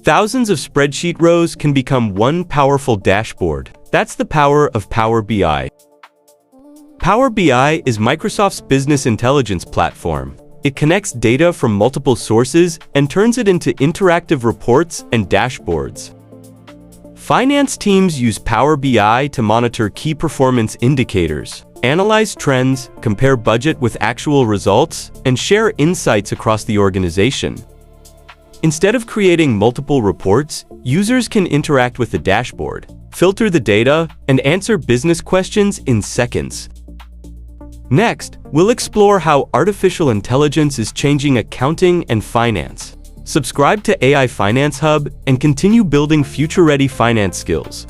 Thousands of spreadsheet rows can become one powerful dashboard. That's the power of Power BI. Power BI is Microsoft's business intelligence platform. It connects data from multiple sources and turns it into interactive reports and dashboards. Finance teams use Power BI to monitor key performance indicators, analyze trends, compare budget with actual results, and share insights across the organization. Instead of creating multiple reports, users can interact with the dashboard, filter the data, and answer business questions in seconds. Next, we'll explore how artificial intelligence is changing accounting and finance. Subscribe to AI Finance Hub and continue building future-ready finance skills.